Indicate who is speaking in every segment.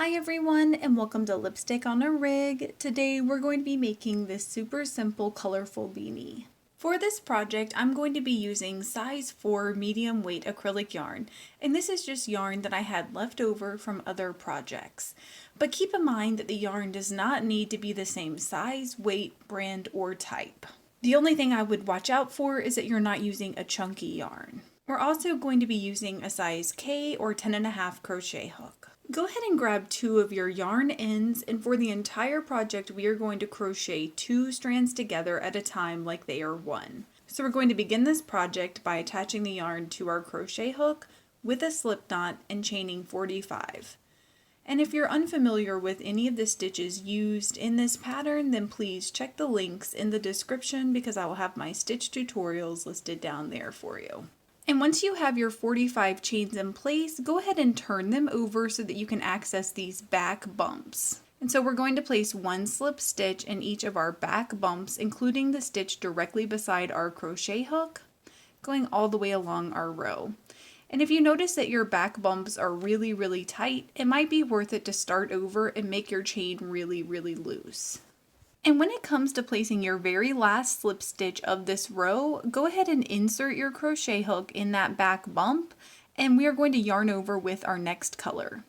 Speaker 1: Hi everyone and welcome to Lipstick on a Rig. Today we're going to be making this super simple colorful beanie. For this project I'm going to be using size 4 medium weight acrylic yarn, and this is just yarn that I had left over from other projects. But keep in mind that the yarn does not need to be the same size, weight, brand, or type. The only thing I would watch out for is that you're not using a chunky yarn. We're also going to be using a size K or 10.5 crochet hook. Go ahead and grab 2 of your yarn ends, and for the entire project we are going to crochet 2 strands together at a time like they are one. So we're going to begin this project by attaching the yarn to our crochet hook with a slip knot and chaining 45. And if you're unfamiliar with any of the stitches used in this pattern, then please check the links in the description because I will have my stitch tutorials listed down there for you. And once you have your 45 chains in place, go ahead and turn them over so that you can access these back bumps. And so we're going to place 1 slip stitch in each of our back bumps, including the stitch directly beside our crochet hook, going all the way along our row. And if you notice that your back bumps are really tight, it might be worth it to start over and make your chain really loose. And when it comes to placing your very last slip stitch of this row, go ahead and insert your crochet hook in that back bump, and we are going to yarn over with our next color.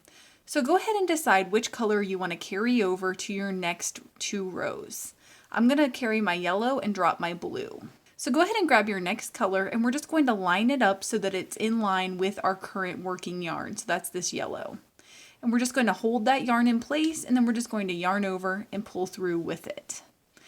Speaker 1: So go ahead and decide which color you want to carry over to your next 2 rows. I'm going to carry my yellow and drop my blue. So go ahead and grab your next color, and we're just going to line it up so that it's in line with our current working yarn. So that's this yellow. And we're just going to hold that yarn in place, and then we're just going to yarn over and pull through with it. And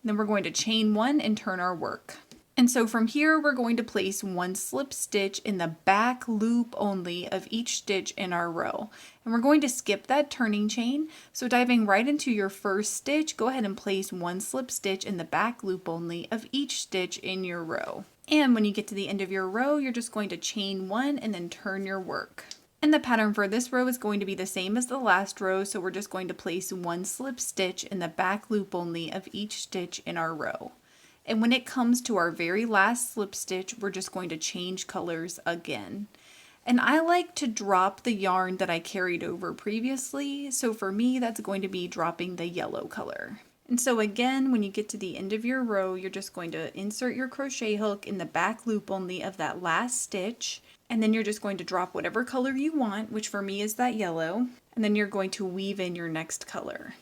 Speaker 1: then we're going to chain 1 and turn our work. And so from here we're going to place 1 slip stitch in the back loop only of each stitch in our row. And we're going to skip that turning chain. So diving right into your first stitch, go ahead and place 1 slip stitch in the back loop only of each stitch in your row. And when you get to the end of your row, you're just going to chain 1 and then turn your work. And the pattern for this row is going to be the same as the last row, so we're just going to place 1 slip stitch in the back loop only of each stitch in our row. And when it comes to our very last slip stitch, we're just going to change colors again. And I like to drop the yarn that I carried over previously, so for me that's going to be dropping the yellow color. And so again, when you get to the end of your row, you're just going to insert your crochet hook in the back loop only of that last stitch, and then you're just going to drop whatever color you want, which for me is that yellow, and then you're going to weave in your next color.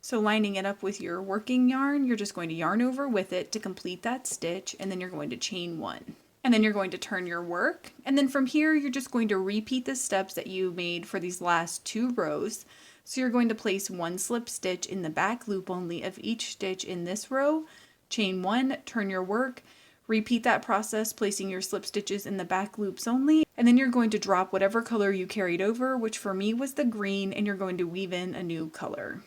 Speaker 1: So lining it up with your working yarn, you're just going to yarn over with it to complete that stitch, and then you're going to chain 1. And then you're going to turn your work, and then from here you're just going to repeat the steps that you made for these last 2 rows. So you're going to place 1 slip stitch in the back loop only of each stitch in this row, chain 1, turn your work, repeat that process placing your slip stitches in the back loops only, and then you're going to drop whatever color you carried over, which for me was the green, and you're going to weave in a new color.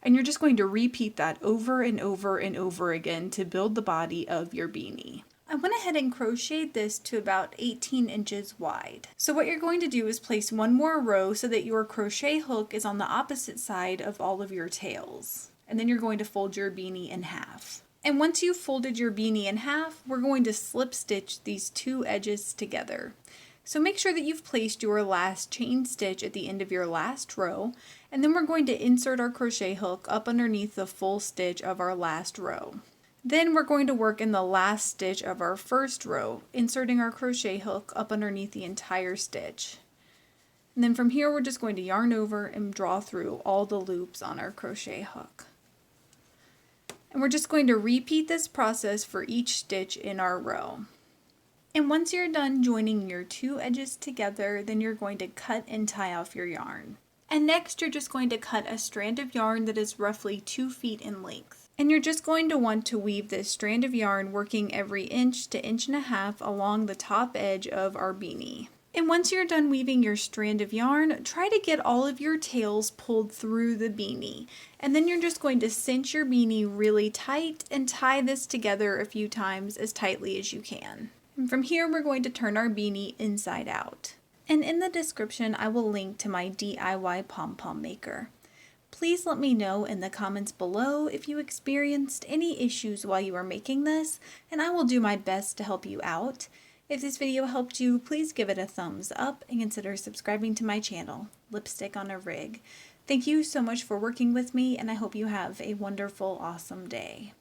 Speaker 1: And you're just going to repeat that over and over and over again to build the body of your beanie. I went ahead and crocheted this to about 18 inches wide. So what you're going to do is place 1 more row so that your crochet hook is on the opposite side of all of your tails. And then you're going to fold your beanie in half. And once you've folded your beanie in half, we're going to slip stitch these 2 edges together. So make sure that you've placed your last chain stitch at the end of your last row, and then we're going to insert our crochet hook up underneath the full stitch of our last row. Then we're going to work in the last stitch of our first row, inserting our crochet hook up underneath the entire stitch. And then from here we're just going to yarn over and draw through all the loops on our crochet hook. And we're just going to repeat this process for each stitch in our row. And once you're done joining your 2 edges together, then you're going to cut and tie off your yarn. And next you're just going to cut a strand of yarn that is roughly 2 feet in length. And you're just going to want to weave this strand of yarn working every 1 to 1.5 inches along the top edge of our beanie. And once you're done weaving your strand of yarn, try to get all of your tails pulled through the beanie. And then you're just going to cinch your beanie really tight and tie this together a few times as tightly as you can. And from here we're going to turn our beanie inside out. And in the description I will link to my DIY pom-pom maker. Please let me know in the comments below if you experienced any issues while you were making this, and I will do my best to help you out. If this video helped you, please give it a thumbs up and consider subscribing to my channel, Lipstick on a Rig. Thank you so much for working with me, and I hope you have a wonderful, awesome day.